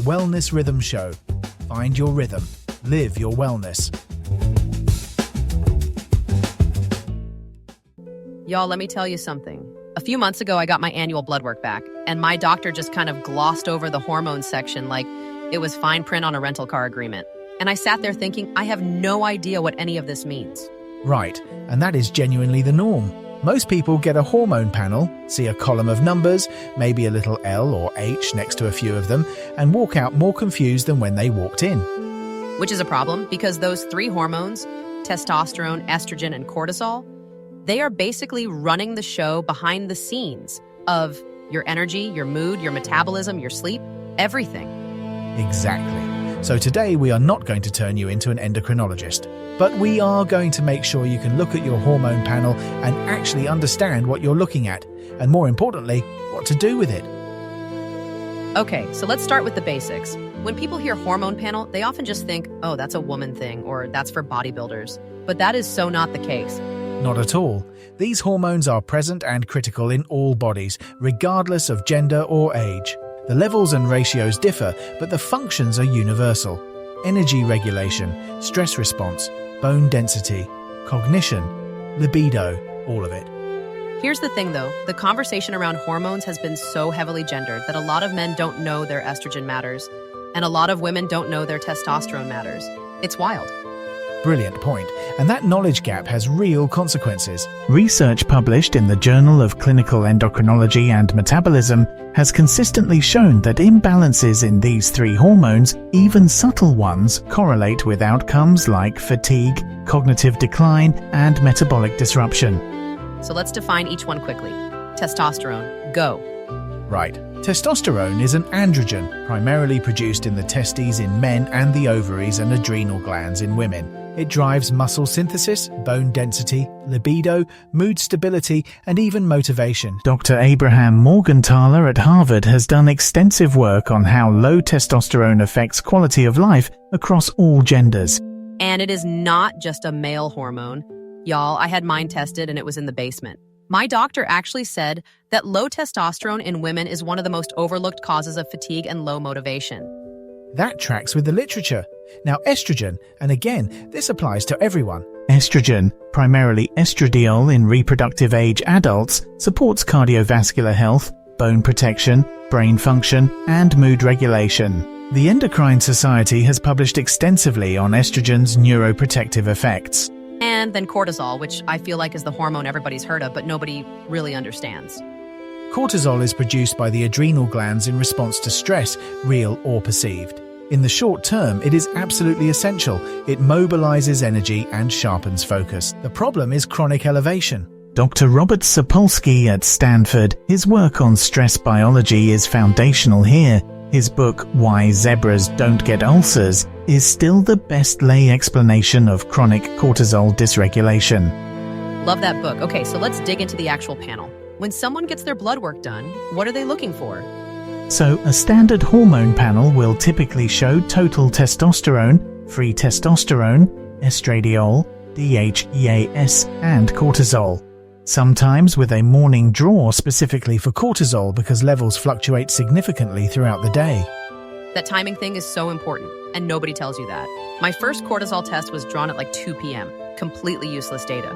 Wellness Rhythm Show. Find your rhythm. Live your wellness. Y'all, let me tell you something. A few months ago, I got my annual blood work back, and my doctor just kind of glossed over the hormone section like it was fine print on a rental car agreement. And I sat there thinking, I have no idea what any of this means. Right, and that is genuinely the norm. Most people get a hormone panel, see a column of numbers, maybe a little L or H next to a few of them, and walk out more confused than when they walked in. Which is a problem because those three hormones, testosterone, estrogen, and cortisol, they are basically running the show behind the scenes of your energy, your mood, your metabolism, your sleep, everything. Exactly. So today we are not going to turn you into an endocrinologist, but we are going to make sure you can look at your hormone panel and actually understand what you're looking at, and more importantly, what to do with it. Okay, so let's start with the basics. When people hear hormone panel, they often just think, oh, that's a woman thing, or that's for bodybuilders. But that is so not the case. Not at all. These hormones are present and critical in all bodies, regardless of gender or age. The levels and ratios differ, but the functions are universal. Energy regulation, stress response, bone density, cognition, libido, all of it. Here's the thing though, the conversation around hormones has been so heavily gendered that a lot of men don't know their estrogen matters, and a lot of women don't know their testosterone matters. It's wild. Brilliant point, and that knowledge gap has real consequences. Research published in the Journal of Clinical Endocrinology and Metabolism has consistently shown that imbalances in these three hormones, even subtle ones, correlate with outcomes like fatigue, cognitive decline, and metabolic disruption. So let's define each one quickly. Testosterone, go. Right. Testosterone is an androgen, primarily produced in the testes in men and the ovaries and adrenal glands in women. It drives muscle synthesis, bone density, libido, mood stability, and even motivation. Dr. Abraham Morgenthaler at Harvard has done extensive work on how low testosterone affects quality of life across all genders. And it is not just a male hormone. Y'all, I had mine tested and it was in the basement. My doctor actually said that low testosterone in women is one of the most overlooked causes of fatigue and low motivation. That tracks with the literature. Now, estrogen, and again, this applies to everyone. Estrogen, primarily estradiol in reproductive age adults, supports cardiovascular health, bone protection, brain function, and mood regulation. The Endocrine Society has published extensively on estrogen's neuroprotective effects. And then cortisol, which I feel like is the hormone everybody's heard of, but nobody really understands. Cortisol is produced by the adrenal glands in response to stress, real or perceived. In the short term, it is absolutely essential. It mobilizes energy and sharpens focus. The problem is chronic elevation. Dr. Robert Sapolsky at Stanford, his work on stress biology is foundational here. His book, Why Zebras Don't Get Ulcers, is still the best lay explanation of chronic cortisol dysregulation. Love that book. Okay, so let's dig into the actual panel. When someone gets their blood work done, what are they looking for? So, a standard hormone panel will typically show total testosterone, free testosterone, estradiol, DHEAS, and cortisol. Sometimes with a morning draw specifically for cortisol because levels fluctuate significantly throughout the day. That timing thing is so important, and nobody tells you that. My first cortisol test was drawn at like 2 p.m. Completely useless data.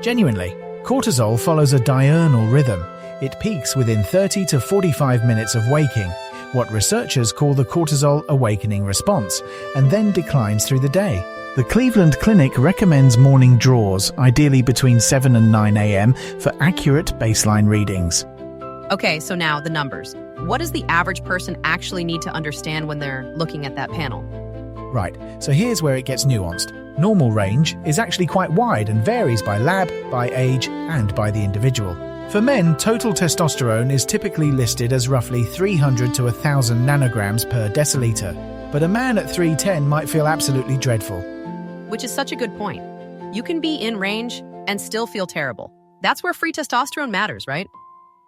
Genuinely, cortisol follows a diurnal rhythm. It peaks within 30 to 45 minutes of waking, what researchers call the cortisol awakening response, and then declines through the day. The Cleveland Clinic recommends morning draws, ideally between 7 and 9 a.m., for accurate baseline readings. Okay, so now the numbers. What does the average person actually need to understand when they're looking at that panel? Right, so here's where it gets nuanced. Normal range is actually quite wide and varies by lab, by age, and by the individual. For men, total testosterone is typically listed as roughly 300 to 1,000 nanograms per deciliter, but a man at 310 might feel absolutely dreadful. Which is such a good point. You can be in range and still feel terrible. That's where free testosterone matters, right?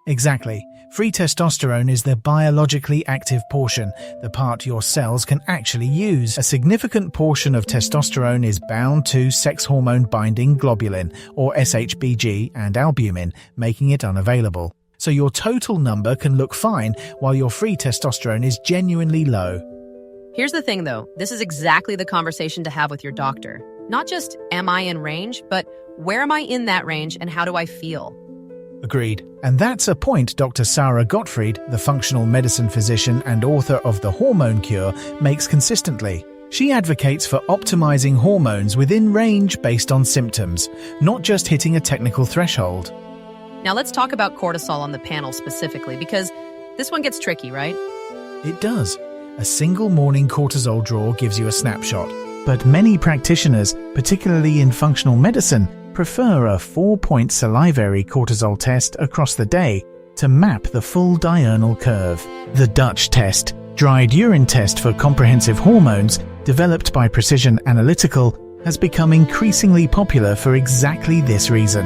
Exactly. Free testosterone is the biologically active portion, the part your cells can actually use. A significant portion of testosterone is bound to sex hormone binding globulin, or SHBG, and albumin, making it unavailable. So your total number can look fine while your free testosterone is genuinely low. Here's the thing, though. This is exactly the conversation to have with your doctor. Not just, am I in range, but where am I in that range and how do I feel? Agreed. And that's a point Dr. Sarah Gottfried, the functional medicine physician and author of The Hormone Cure, makes consistently. She advocates for optimizing hormones within range based on symptoms, not just hitting a technical threshold. Now let's talk about cortisol on the panel specifically, because this one gets tricky, right? It does. A single morning cortisol draw gives you a snapshot. But many practitioners, particularly in functional medicine, prefer a 4-point salivary cortisol test across the day to map the full diurnal curve. The Dutch test, dried urine test for comprehensive hormones, developed by Precision Analytical, has become increasingly popular for exactly this reason.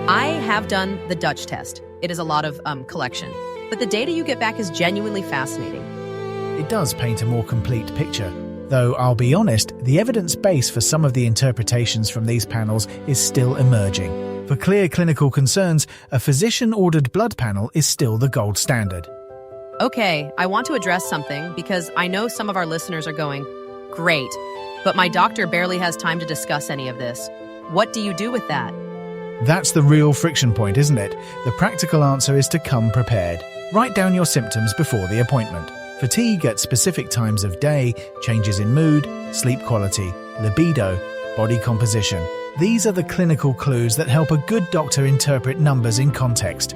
I have done the Dutch test. It is a lot of collection, but the data you get back is genuinely fascinating. It does paint a more complete picture. Though I'll be honest, the evidence base for some of the interpretations from these panels is still emerging. For clear clinical concerns, a physician-ordered blood panel is still the gold standard. Okay, I want to address something because I know some of our listeners are going, great, but my doctor barely has time to discuss any of this. What do you do with that? That's the real friction point, isn't it? The practical answer is to come prepared. Write down your symptoms before the appointment. Fatigue at specific times of day, changes in mood, sleep quality, libido, body composition. These are the clinical clues that help a good doctor interpret numbers in context.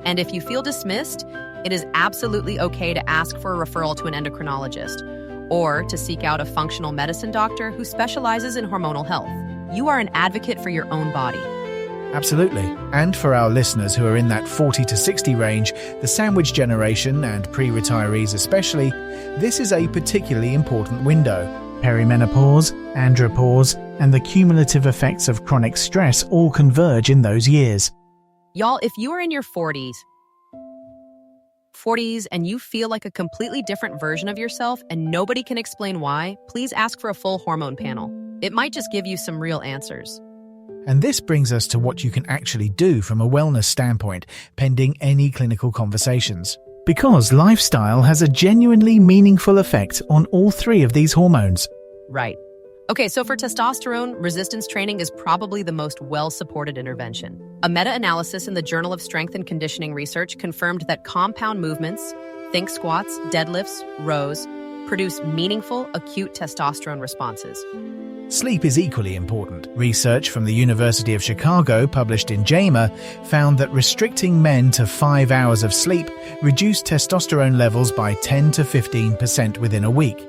And if you feel dismissed, it is absolutely okay to ask for a referral to an endocrinologist or to seek out a functional medicine doctor who specializes in hormonal health. You are an advocate for your own body. Absolutely. And for our listeners who are in that 40 to 60 range, the sandwich generation and pre-retirees especially, this is a particularly important window. Perimenopause, andropause, and the cumulative effects of chronic stress all converge in those years. Y'all, if you are in your 40s and you feel like a completely different version of yourself and nobody can explain why, please ask for a full hormone panel. It might just give you some real answers. And this brings us to what you can actually do from a wellness standpoint, pending any clinical conversations. Because lifestyle has a genuinely meaningful effect on all three of these hormones. Right. Okay, so for testosterone, resistance training is probably the most well-supported intervention. A meta-analysis in the Journal of Strength and Conditioning Research confirmed that compound movements, think squats, deadlifts, rows, produce meaningful, acute testosterone responses. Sleep is equally important. Research from the University of Chicago, published in JAMA, found that restricting men to 5 hours of sleep reduced testosterone levels by 10 to 15% within a week.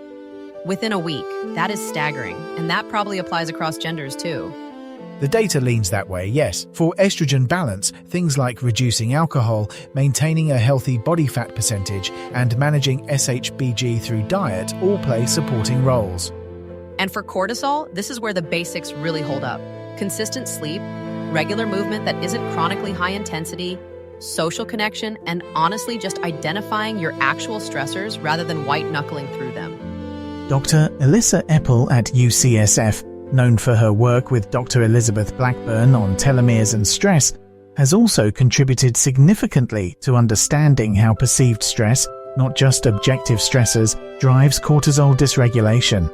Within a week. That is staggering, and that probably applies across genders too. The data leans that way, yes. For estrogen balance, things like reducing alcohol, maintaining a healthy body fat percentage, and managing SHBG through diet all play supporting roles. And for cortisol, this is where the basics really hold up. Consistent sleep, regular movement that isn't chronically high intensity, social connection, and honestly just identifying your actual stressors rather than white-knuckling through them. Dr. Elissa Epel at UCSF, known for her work with Dr. Elizabeth Blackburn on telomeres and stress, has also contributed significantly to understanding how perceived stress, not just objective stressors, drives cortisol dysregulation.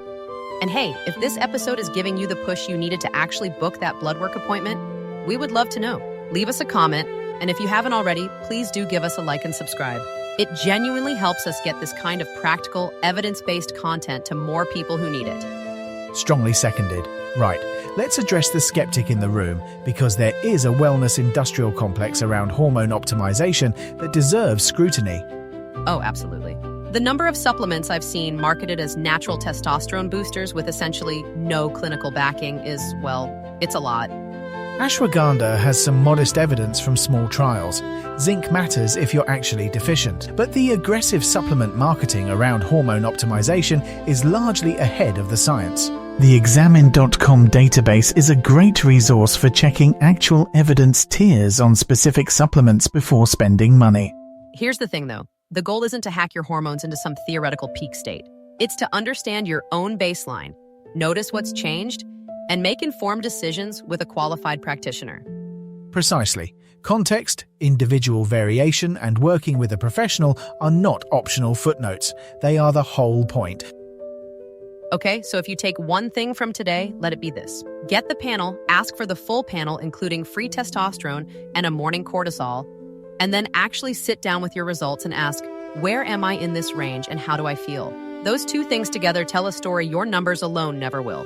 And hey, if this episode is giving you the push you needed to actually book that blood work appointment, we would love to know. Leave us a comment, and if you haven't already, please do give us a like and subscribe. It genuinely helps us get this kind of practical, evidence-based content to more people who need it. Strongly seconded. Right, let's address the skeptic in the room, because there is a wellness industrial complex around hormone optimization that deserves scrutiny. Oh, absolutely. The number of supplements I've seen marketed as natural testosterone boosters with essentially no clinical backing is, well, it's a lot. Ashwagandha has some modest evidence from small trials. Zinc matters if you're actually deficient, but the aggressive supplement marketing around hormone optimization is largely ahead of the science. The Examine.com database is a great resource for checking actual evidence tiers on specific supplements before spending money. Here's the thing, though. The goal isn't to hack your hormones into some theoretical peak state. It's to understand your own baseline, notice what's changed, and make informed decisions with a qualified practitioner. Precisely. Context, individual variation, and working with a professional are not optional footnotes. They are the whole point. Okay, so if you take one thing from today, let it be this. Get the panel, ask for the full panel, including free testosterone and a morning cortisol, and then actually sit down with your results and ask, where am I in this range and how do I feel? Those two things together tell a story your numbers alone never will.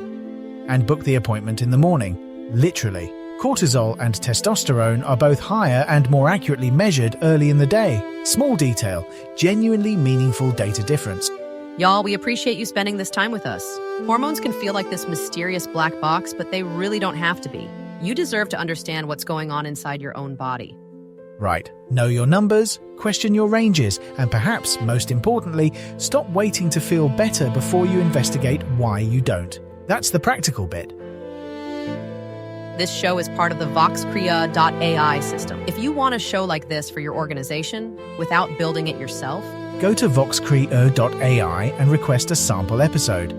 And book the appointment in the morning. Literally. Cortisol and testosterone are both higher and more accurately measured early in the day. Small detail, genuinely meaningful data difference. Y'all, we appreciate you spending this time with us. Hormones can feel like this mysterious black box, but they really don't have to be. You deserve to understand what's going on inside your own body. Right. Know your numbers, question your ranges, and perhaps, most importantly, stop waiting to feel better before you investigate why you don't. That's the practical bit. This show is part of the VoxCrea.AI system. If you want a show like this for your organization without building it yourself, go to VoxCrea.AI and request a sample episode.